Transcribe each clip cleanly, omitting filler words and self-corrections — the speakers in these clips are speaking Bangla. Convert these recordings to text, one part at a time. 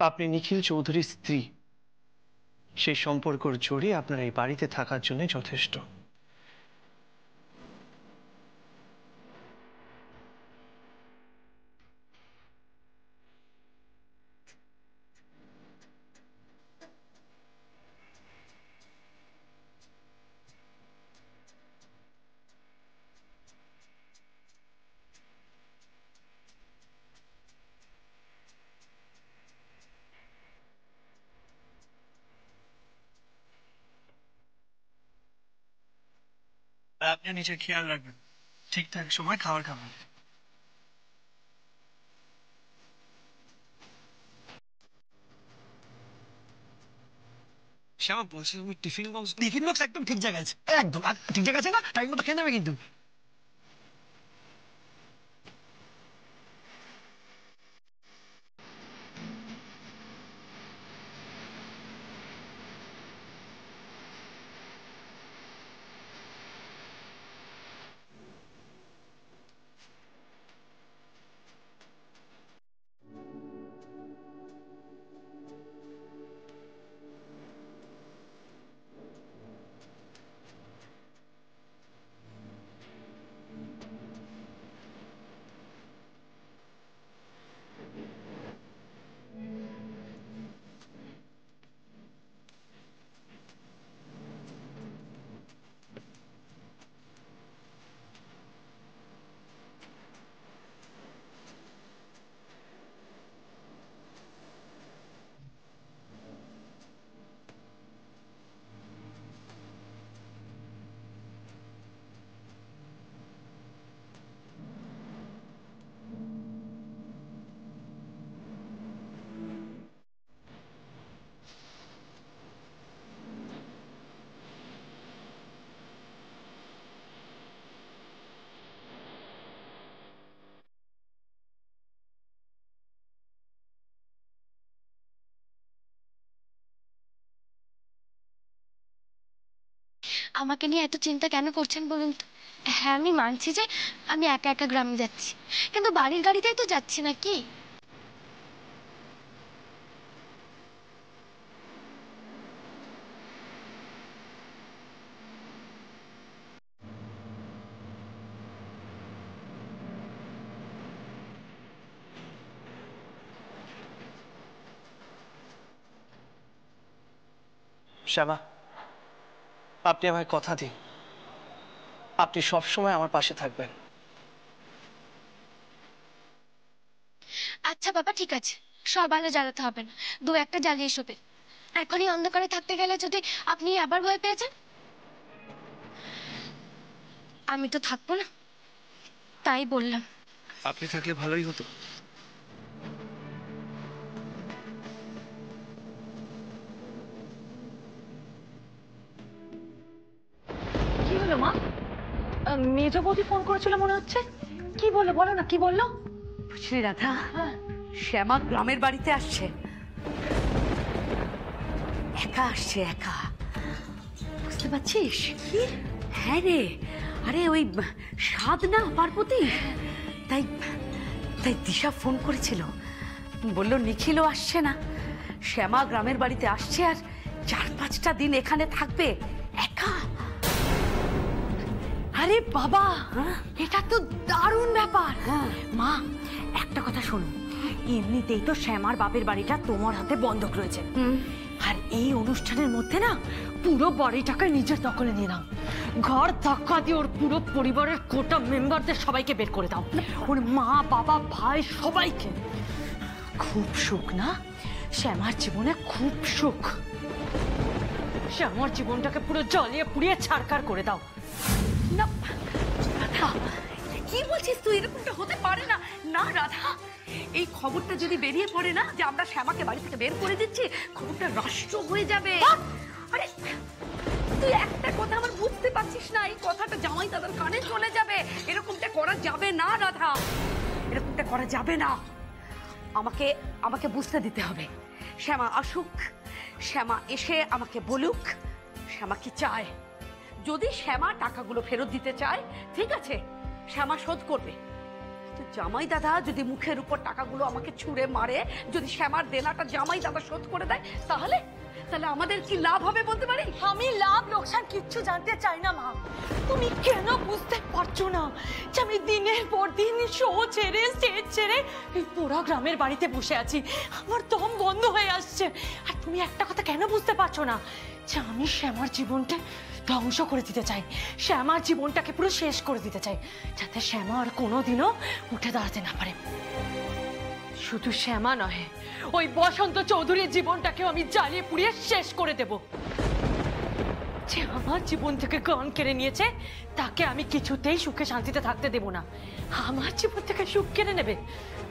আপনি নিখিল চৌধুরীর স্ত্রী, সেই সম্পর্কর জোরে আপনার এই বাড়িতে থাকার জন্য যথেষ্ট। আপনি নিজের খেয়াল রাখবেন, ঠিকঠাক সময় খাবার খাবেন। শ্যামা বলছি, তুমি টিফিন বক্স একদম ঠিক জায়গায় আছে, একদম ঠিক জায়গায় আছে না? টাইম মতো খেয়ে নেবে কিন্তু। আমাকে নিয়ে এত চিন্তা কেন করছেন বলুন তো? হ্যাঁ, আমি মানছি যে আমি একা একা গ্রামে যাচ্ছি, কিন্তু বাড়ির গাড়িতেই তো যাচ্ছি নাকি? শ্যামা, আপনি আমায় কথা দিন, আপনি সবসময় আমার পাশে থাকবেন। আচ্ছা বাবা, ঠিক আছে, সব আলো জ্বালাতে হবে না, দু একটা জ্বালিয়ে শোবে। এখনই অন্ধকারে থাকতে গেলে যদি আপনি আবার ভয় পেয়ে যান? আমি তো থাকবো না, তাই বললাম। আপনি থাকলে ভালোই হতো। কি হলো মা? মেজ বৌদি ফোন করেছিল মনে হচ্ছে। কি বললো বলো না, কি বললো? বুঝলি রাধা, শ্যামা গ্রামের বাড়িতে আসছে, একা আসছে, একা। বুঝতে পারছিস? হ্যাঁ রে, আরে ওই সাধ না পার্বতী, তাই তাই দিশা ফোন করেছিল, বলল নিখিলও আসছে না, শ্যামা গ্রামের বাড়িতে আসছে আর 4-5টা দিন এখানে থাকবে একা। আরে বাবা, এটা তো দারুণ ব্যাপার। মা, একটা কথা শোনো, এমনিতেই তো শ্যামার বাপের বাড়িটা তোমার হাতে বন্ধক রয়েছে, আর এই অনুষ্ঠানের মধ্যে না পুরো বাড়িটাকে নিজের দখলে নিয়ে নাও। ঘর ধাক্কা দিয়ে ওর পুরো পরিবারের কোটা মেম্বারদের সবাইকে বের করে দাও, ওর মা বাবা ভাই সবাইকে। খুব সুখ না শ্যামার জীবনে, খুব সুখ। শ্যামার জীবনটাকে পুরো জ্বালিয়ে পুড়িয়ে ছাড়খাড় করে দাও। না রাধা, কি বলছিস তুই? এরকমটা হতে পারে না। না রাধা, এই খবরটা যদি বেরিয়ে পড়ে না যে আমরা শ্যামাকে বাড়ি থেকে বের করে দিচ্ছি, খবরটা রাষ্ট্র হয়ে যাবে। আরে তুই একটা কথা আমার বুঝতে পারছিস না, এই কথাটা জামাই দাদার কানে চলে যাবে। এরকমটা করা যাবে না রাধা, এরকমটা করা যাবে না। আমাকে আমাকে বুঝতে দিতে হবে। শ্যামা আসুক, শ্যামা এসে আমাকে বলুক শ্যামা কি চায়। যদি শ্যামা টাকাগুলো ফেরত দিতে চায়, ঠিক আছে, শ্যামা শোধ করবে। তো জামাই দাদা যদি মুখের উপর টাকাগুলো আমাকে ছুঁড়ে মারে, যদি শ্যামার দেনাটা জামাই দাদা শোধ করে দেয়, তাহলে তাহলে আমাদের কি লাভ হবে বলতে পারি? আমি লাভ লোকসান কিচ্ছু জানতে চাই না মা। তুমি কেন বুঝতে পারছো না যে আমি দিনের পর দিন শো ছেড়ে স্টেজ ছেড়ে এই পোড়া গ্রামের বাড়িতে বসে আছি, আমার দম বন্ধ হয়ে আসছে। আর তুমি একটা কথা কেন বুঝতে পারছো না যে আমি শ্যামার জীবনটা ধ্বংস করে দিতে চাই, শ্যামার জীবনটাকে পুরো শেষ করে দিতে চাই, যাতে শ্যামা আর কোনোদিনও উঠে দাঁড়াতে না পারে। শুধু শ্যামা নয়, ওই বসন্ত চৌধুরীর জীবনটাকেও আমি জ্বালিয়ে পুড়িয়ে শেষ করে দেব। যে আমার জীবন থেকে গান কেড়ে নিয়েছে তাকে আমি কিছুতেই সুখে শান্তিতে থাকতে দেব না। আমার জীবন থেকে সুখ কেড়ে নেবে,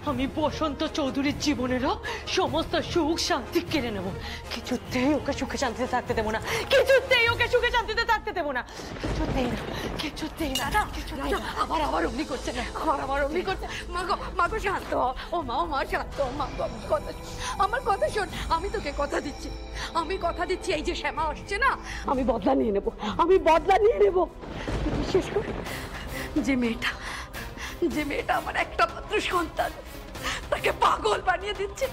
আমি বসন্ত চৌধুরীর জীবনেরও সমস্ত সুখ শান্তি কেড়ে নেব। কিছুতেই ওকে সুখে শান্তিতে থাকতে দেব না, কিছুতেই ওকে সুখে শান্তিতে থাকতে দেব না, কিছুতেই না, কিছুতেই না। আবার অমনি করছে না, আবার অমনি করছে। মাগো শান্ত হ। ও মা শান্ত হ। মা আমার কথা শোন, আমি তোকে কথা দিচ্ছি, এই যে শ্যামা আসছে না, আমি বদলা নিয়ে নেব, বিশেষ করে যে মেয়েটা আমার একটা মাত্র সন্তান, তাকে পাগল বানিয়ে দিচ্ছে।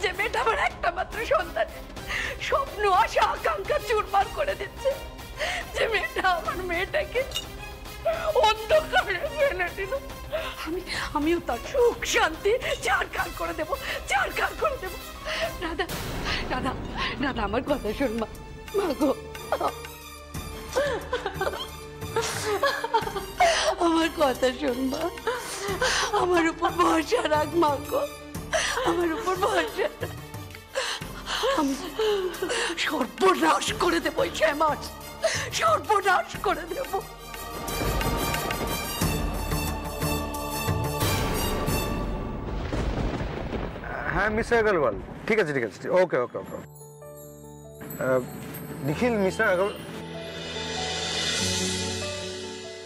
যে মেয়েটা আমার একটা মাত্র সন্তান, স্বপ্ন আশা আকাঙ্ক্ষা চুরমার করে দিচ্ছে। যে মেয়েটা আমার মেয়েটাকে অন্ধকারে ফেলে দিল, আমিও তার সুখ শান্তি চারকার করে দেবো। দাদা আমার কথা শোন মা, গো আমার কথা শোন মা, আমার উপর ভরসা রাখ মা গো, আমার উপর ভরসা রাখ। আমি সর্বনাশ করে দেবো, শ্যামার সর্বনাশ করে দেবো। হ্যাঁ মিস্টার আগরওয়াল, ঠিক আছে, ওকে। নিখিল, মিস্টার আগরওয়াল।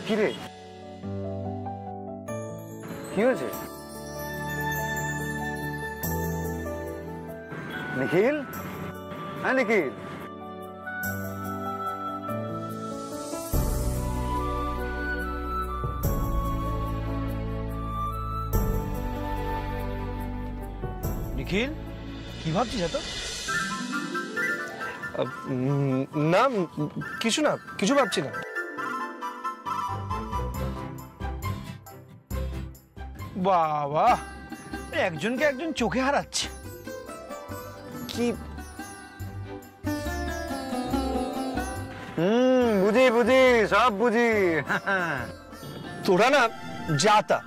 কি রে, কি হয়েছে? নিখিল, হ্যাঁ নিখিল। নিখিল, কি ভাবছিস এত? না কিছু ভাবছি না। বাবা, একজনকে একজন চোখে হারাচ্ছে। কি বুঝি সব বুঝি। তোরা না যাতা।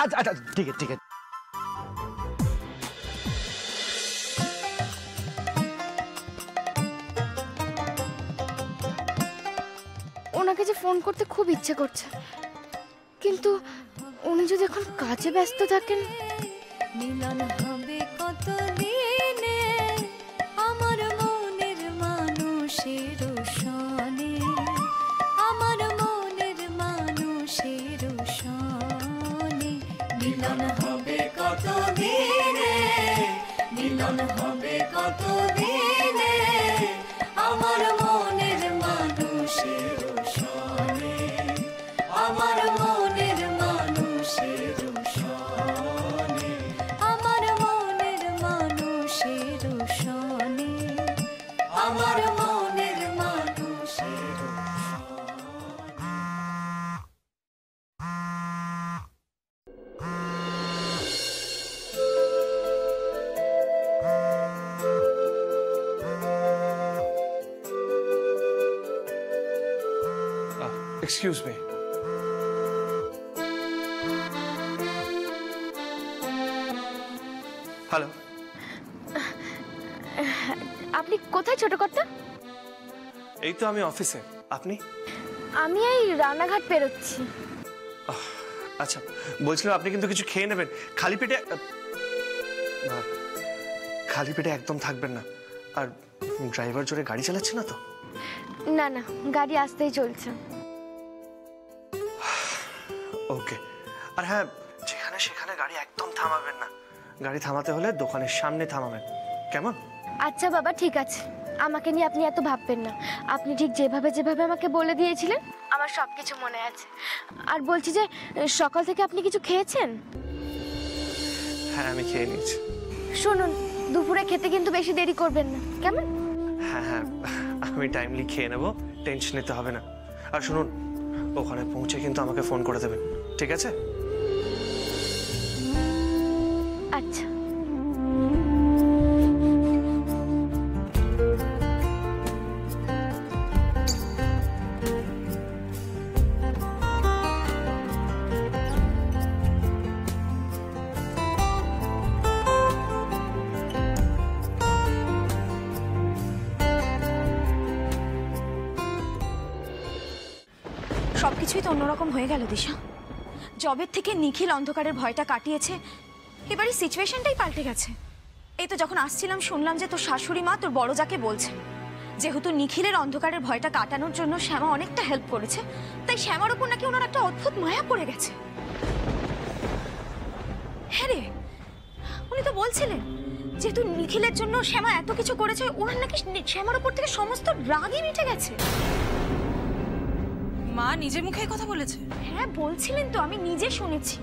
আচ্ছা ঠিক আছে। ওনাকে যে ফোন করতে খুব ইচ্ছে করছে, কিন্তু উনি যদি এখন কাজে ব্যস্ত থাকেন। মিলন হবে কত দিনে আমার মনের মানুষের সনে, আমার মনের মানুষের সনে। মিলন হবে কত দিনে, মিলন হবে কত দিনে আমার মনের মানুষের সনে, আমার মনের মানুষের সনে, আমার মনের মানুষের সনে, আমার মনের মানুষের এক্সকিউজ মি। হ্যালো, আপনি কোথায় ছোট কর্তা? এই তো আমি অফিসে। আপনি? আমি এই রানাঘাট পেরোচ্ছি। আচ্ছা, বলছিলাম আপনি কিন্তু কিছু খেয়ে নেবেন। খালি পেটে একদম থাকবেন না। আর ড্রাইভার জোরে গাড়ি চালাচ্ছে না তো? না, গাড়ি আসতেই চলছে। ওকে। আর হ্যাঁ, সেখানে গাড়ি একদম থামাবেন না। গাড়ি থামাতে হলে দোকানের সামনে থামাবেন, কেমন? আচ্ছা বাবা, ঠিক আছে, আমাকে নিয়ে আপনি এত ভাববেন না। আপনি ঠিক যেভাবে যেভাবে আমাকে বলে দিয়েছিলেন আমার সব কিছু মনে আছে। আর বলছি যে সকাল থেকে আপনি কিছু খেয়েছেন? হ্যাঁ, আমি খেয়ে নিয়েছি। শুনুন, দুপুরে খেতে কিন্তু বেশি দেরি করবেন না, কেমন? হ্যাঁ হ্যাঁ, আমি টাইমলি খেয়ে নেবো, টেনশন নিতে হবে না। আর শুনুন, ওখানে পৌঁছে কিন্তু আমাকে ফোন করে দেবেন, ঠিক আছে? আচ্ছা। সবকিছুই তো অন্যরকম হয়ে গেল দিশা। জবের থেকে নিখিল অন্ধকারের ভয়টা কাটিয়েছে, এবারে সিচুয়েশনটাই পাল্টে গেছে। এই তো যখন আসছিলাম শুনলাম যে তোর শাশুড়ি মা তোর বড় যাকে বলছেন যেহেতু নিখিলের অন্ধকারের ভয়টা কাটানোর জন্য শ্যামা অনেকটা হেল্প করেছে, তাই শ্যামার উপর নাকি ওনার একটা অদ্ভুত মায়া পড়ে গেছে। হ্যাঁ রে, উনি তো বলছিলেন যেহেতু নিখিলের জন্য শ্যামা এত কিছু করেছে, ওনার নাকি শ্যামার উপর থেকে সমস্ত রাগই মিটে গেছে। মা নিজের মুখে কথা বলেছে? হ্যাঁ বলছিলেন তো, আমি নিজে শুনেছি।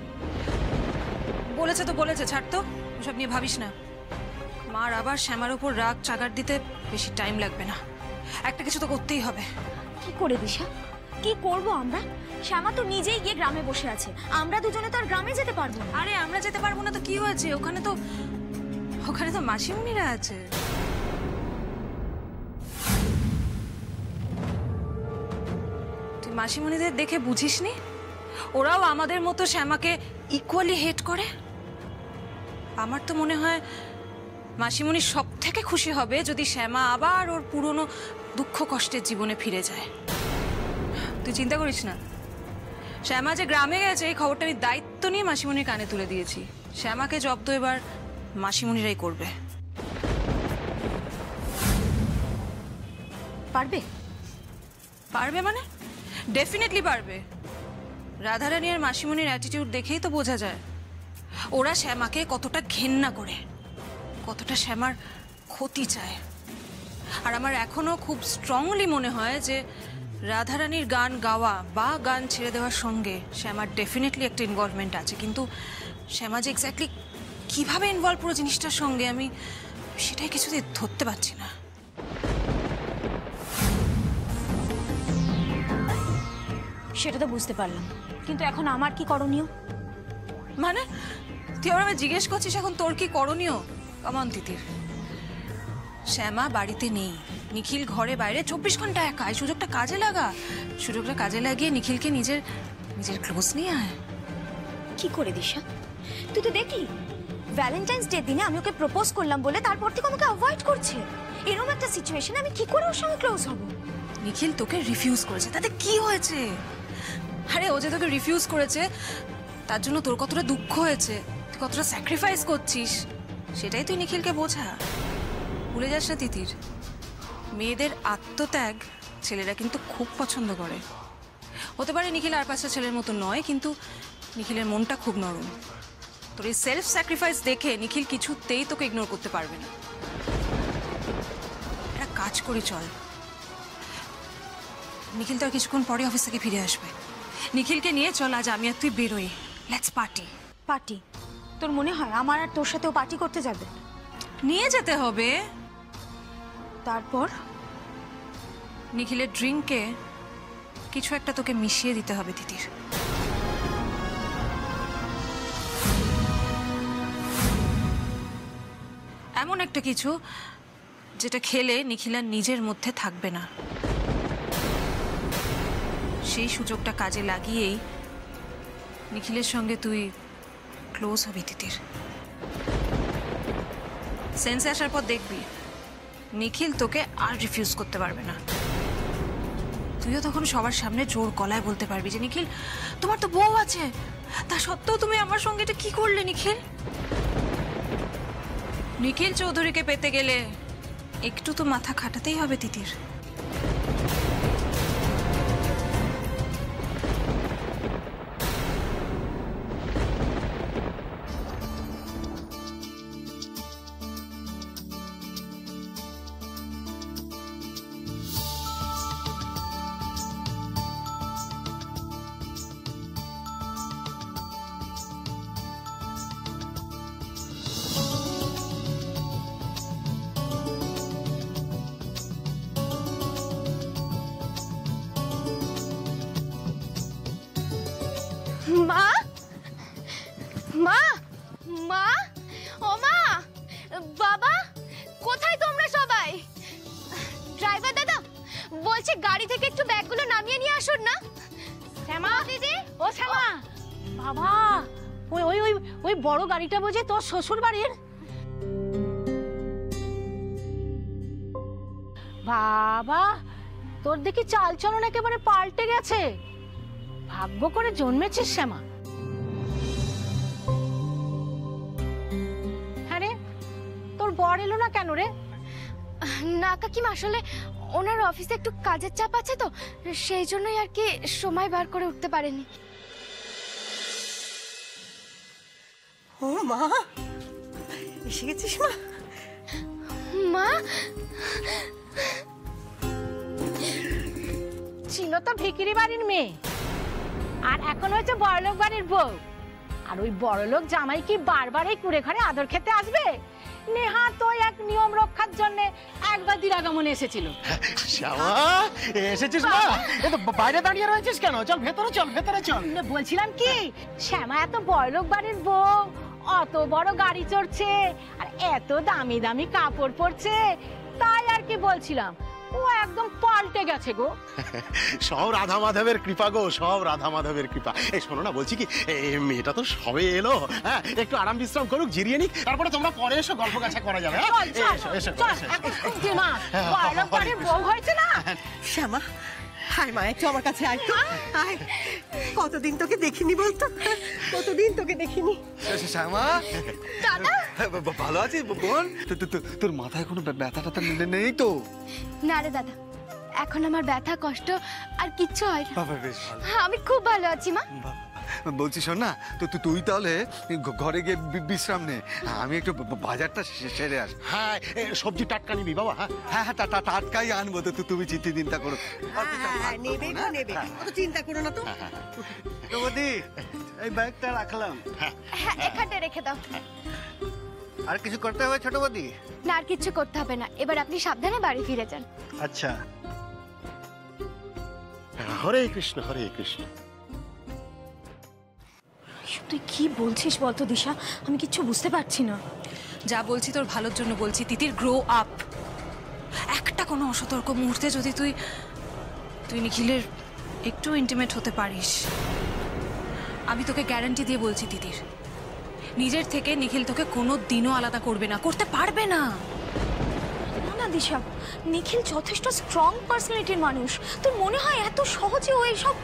বলেছে তো বলেছে, ছাড় তো, ওসব নিয়ে ভাবিস না। মার আবার শ্যামার উপর রাগ চাগার দিতে বেশি টাইম লাগবে না। একটা কিছু তো করতেই হবে। কি করে দিশা, কি করব আমরা? শ্যামা তো নিজেই গিয়ে গ্রামে বসে আছে, আমরা দুজনে তো আর গ্রামে যেতে পারবো না। আরে আমরা যেতে পারবো না তো কি হয়েছে? ওখানে তো মাসিমণিরা আছে। তুই মাসিমণিদের দেখে বুঝিসনি ওরাও আমাদের মতো শ্যামাকে ইকুয়ালি হেট করে? আমার তো মনে হয় মাসিমণি সব থেকে খুশি হবে যদি শ্যামা আবার ওর পুরনো দুঃখ কষ্টের জীবনে ফিরে যায়। তুই চিন্তা করিস না, শ্যামা যে গ্রামে গেছে এই খবরটা আমি দায়িত্ব নিয়ে মাসিমণির কানে তুলে দিয়েছি। শ্যামাকে জব্দ এবার মাসিমণিরাই করবে। পারবে? পারবে মানে ডেফিনেটলি পারবে। রাধারানী আর মাসিমণির অ্যাটিটিউড দেখেই তো বোঝা যায় ওরা শ্যামাকে কতটা ঘেন্না করে, কতটা শ্যামার ক্ষতি চায়। আর আমার এখনো খুব স্ট্রংলি মনে হয় যে রাধারানীর গান গাওয়া বা গান ছেড়ে দেওয়ার সঙ্গে শ্যামার ডেফিনেটলি একটা ইনভলভমেন্ট আছে, কিন্তু শ্যামা যে এক্স্যাক্টলি কীভাবে ইনভলভ পুরো জিনিসটার সঙ্গে আমি সেটাই কিছুতেই ধরতে পারছি না। সেটা তো বুঝতে পারলাম, কিন্তু এখন আমার কি করণীয়? মানে তুই আবার আমায় জিজ্ঞেস করছিস এখন তোর কি করণীয়? কামন তিতির, শ্যামা বাড়িতে নেই, নিখিল ঘরে বাইরে 24 ঘন্টা একা। এই সুযোগটা কাজে লাগা, সুযোগটা কাজে লাগিয়ে নিখিলকে নিজের ক্লোজ নিয়ে আয়। কি করে দিশা? তুই তো দেখলি ভ্যালেন্টাইন্স ডে দিনে আমি ওকে প্রপোজ করলাম বলে তারপর থেকে আমাকে অ্যাভয়েড করছে। এরকম একটা সিচুয়েশনে আমি কি করে ওর সঙ্গে ক্লোজ হব? নিখিল তোকে রিফিউজ করেছে, তাতে কি হয়েছে? আরে ও যে তোকে রিফিউজ করেছে তার জন্য তোর কতটা দুঃখ হয়েছে, তুই কতটা স্যাক্রিফাইস করছিস সেটাই তুই নিখিলকে বোঝা। ভুলে যাস না তিতির, মেয়েদের আত্মত্যাগ ছেলেরা কিন্তু খুব পছন্দ করে। হতে পারে নিখিল আর 5টা ছেলের মতো নয়, কিন্তু নিখিলের মনটা খুব নরম। তোর এই সেলফ স্যাক্রিফাইস দেখে নিখিল কিছুতেই তোকে ইগনোর করতে পারবে না। একটা কাজ করি চল, নিখিল তো আর কিছুক্ষণ পরে অফিস থেকে ফিরে আসবে, নিখিলকে নিয়ে চল আজ আমি আর তুই বেরোই, লেটস পার্টি। পার্টি? তোর মনে হয় আমার আর তোর সাথেও পার্টি করতে যাবে? নিয়ে যেতে হবে। তারপর নিখিলের ড্রিঙ্কে কিছু একটা তোকে মিশিয়ে দিতে হবে তিতির। এমন একটা কিছু যেটা খেলে নিখিল আর নিজের মধ্যে থাকবে না। সেই সুযোগটা কাজে লাগিয়েই নিখিলের সঙ্গে তুই ক্লোজ হবি তিতির। সেন্সে আসার পর দেখবি নিখিল তোকে আর রিফিউজ করতে পারবে না। তুইও তখন সবার সামনে জোর গলায় বলতে পারবি যে নিখিল তোমার তো বউ আছে, তা সত্ত্বেও তুমি আমার সঙ্গে এটা কি করলে নিখিল? নিখিল চৌধুরীকে পেতে গেলে একটু তো মাথা খাটাতেই হবে তিতির। মা মা মা ও মা বাবা কোথায় তোমরা সবাই? ড্রাইভার দাদা বলছে গাড়ি থেকে একটু ব্যাগগুলো নামিয়ে নিয়ে আসুন না। শ্যামা দিদি ও শ্যামা বাবা ওই ওই ওই ওই বড় গাড়িটা বুঝি তোর শ্বশুর বাড়ির? বাবা তোর দেখি চালচলন একেবারে পাল্টে গেছে। ভাগ্য করে জন্মেছিস শ্যামা। হ্যাঁ রে তোর বর এলো না কেন রে? না কাকিমা আসলে ওনার অফিসে একটু কাজের চাপ আছে তো সেই জন্যই আর কি সময় বার করে উঠতে পারেনি। ও মা এসে গেছিস মা? মা ছিল তো ভিকিরি বাড়ির মেয়ে আর এখন হচ্ছে বড়লোক বাড়ির বউ। আর ওই বড়লোক জামাই কি বারবার এই কুড়ে ঘরে আদর খেতে আসবে? নেহা তো এক নিয়ম রক্ষার জন্য একবার দিরাগমনে এসেছিল। শ্যামা এসেছিস মা? এ তো বাইরে দাঁড়িয়ে রয়েছিস কেন? চল ভেতরে চল, ভেতরে চল। বলছিলাম কি শ্যামা এত বড়লোক বাড়ির বউ, অত বড় গাড়ি চড়ছে আর এত দামি দামি কাপড় পরছে, তাই আর কি বলছিলাম ও একদম পাল্টে গেছে গো। সব রাধা মাধবের কৃপা গো, সব রাধা মাধবের কৃপা। এই শোনো না, বলছি কি মেয়েটা তো সবে এলো, হ্যাঁ একটু আরাম বিশ্রাম করুক, জিরিয়ে নিক, তারপরে তোমরা পরে এসো, গল্প গাছা করা যাবে। এসো এসো বড়লোক বাড়ির বউ হয়েছে না। শ্যামা হাই মা একটু আমার কাছে আয় তো আয়। কতদিন তোকে দেখিনি বলতো, কতদিন তোকে দেখিনি। শ্যামা দাদা ভালো আছিস বোন? তোর মাথায় কোনো ব্যথা ট্যাথা নেই তো? না রে দাদা এখন আমার ব্যথা কষ্ট আর কিচ্ছু হয় না। বাবা বেশ ভালো। আমি খুব ভালো আছি মা। বলছি শোন না, তো তুই তাহলে ঘরে গিয়ে বিশ্রাম নে, আমি একটু বাজারটা সেরে আস। হ্যাঁ সবজি টাটকা নিবি বাবা। হ্যাঁ হ্যাঁ টাটকাই আনবো, তো তুমি চিন্তা করো। নেবে গো নেবে, অত চিন্তা করো না তো। বৌদি এই ব্যাগটা রাখলাম, হ্যাঁ এখানে রেখে দাও। আর কিছু করতে হবে ছোট বৌদি? না আর কিছু করতে হবে না, এবার আপনি সাবধানে বাড়ি ফিরে যান। আচ্ছা। হরে কৃষ্ণ হরে কৃষ্ণ। তুই কি বলছিস বলতো দিশা, আমি কিচ্ছু বুঝতে পারছি না। যা বলছি তোর ভালোর জন্য বলছি তিতির, গ্রো আপ। একটা কোনো অসতর্ক মুহূর্তে যদি তুই নিখিলের একটু ইন্টিমেট হতে পারিস, আমি তোকে গ্যারান্টি দিয়ে বলছি তিতির, নিজের থেকে নিখিল তোকে কোনো দিনও আলাদা করবে না, করতে পারবে না। না না দিশা, নিখিল যথেষ্ট স্ট্রং পার্সোনালিটির মানুষ, তোর মনে হয় এত সহজে ও এইসব?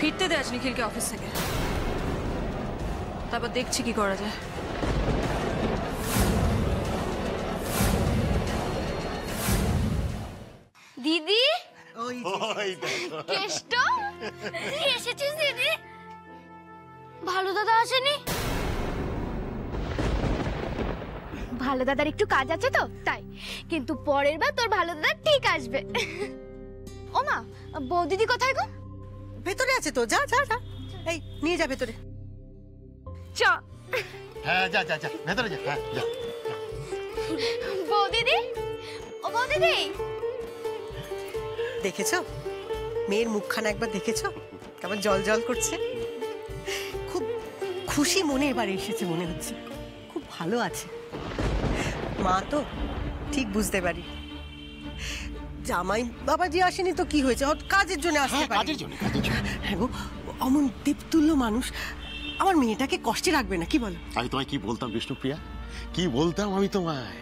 ফিরতে দে আজ নিখিলকে অফিস থেকে, তারপর দেখছি কি করা যায়। দিদি ওই কেষ্ট তুই এসেছিস দিদি? ভালো দাদা আসেনি? ভালো দাদার একটু কাজ আছে তো তাই, কিন্তু পরের বার তোর ভালো দাদা ঠিক আসবে। ও মা বৌদিদি কোথায় গো? ভেতরে আছে তো, যা যা যা, এই নিয়ে যা ভেতরে। চ হ্যাঁ যা যা যা ভেতরে যা। হ্যাঁ যা। বৌদিদি ও বৌদিদি দেখেছো মেয়ের মুখখানা একবার দেখেছো কেমন জল জল করছে? খুব খুশি মনে এবারে এসেছে মনে হচ্ছে, খুব ভালো আছে। মা তো ঠিক বুঝতে পারি, জামাই বাবা যে আসেনি তো কি হয়েছে, ওর কাজের জন্য আসতে পারে। কাজের জন্য, কাজের জন্য। হ্যাঁ গো, অমন দেবতুল্য মানুষ আমার মেয়েটাকে কষ্টে রাখবে না, কি বলো? আমি তোমায় কি বলতাম বিষ্ণুপ্রিয়া, কি বলতাম আমি তোমায়,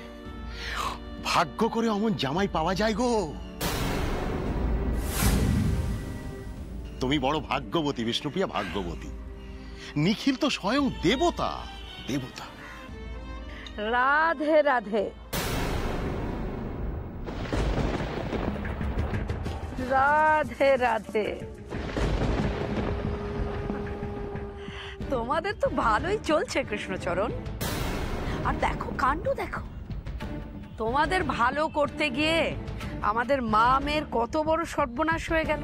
ভাগ্য করে অমন জামাই পাওয়া যায় গো। তুমি বড় ভাগ্যবতী বিষ্ণুপ্রিয়া, ভাগ্যবতী। নিখিল তো স্বয়ং দেবতা, দেবতা। রাধে রাধে রাধে রাধে। তোমাদের তো ভালোই চলছে কৃষ্ণচরণ। আর দেখো কাণ্ড দেখো, তোমাদের ভালো করতে গিয়ে আমাদের মা মেয়ের কত বড় সর্বনাশ হয়ে গেল।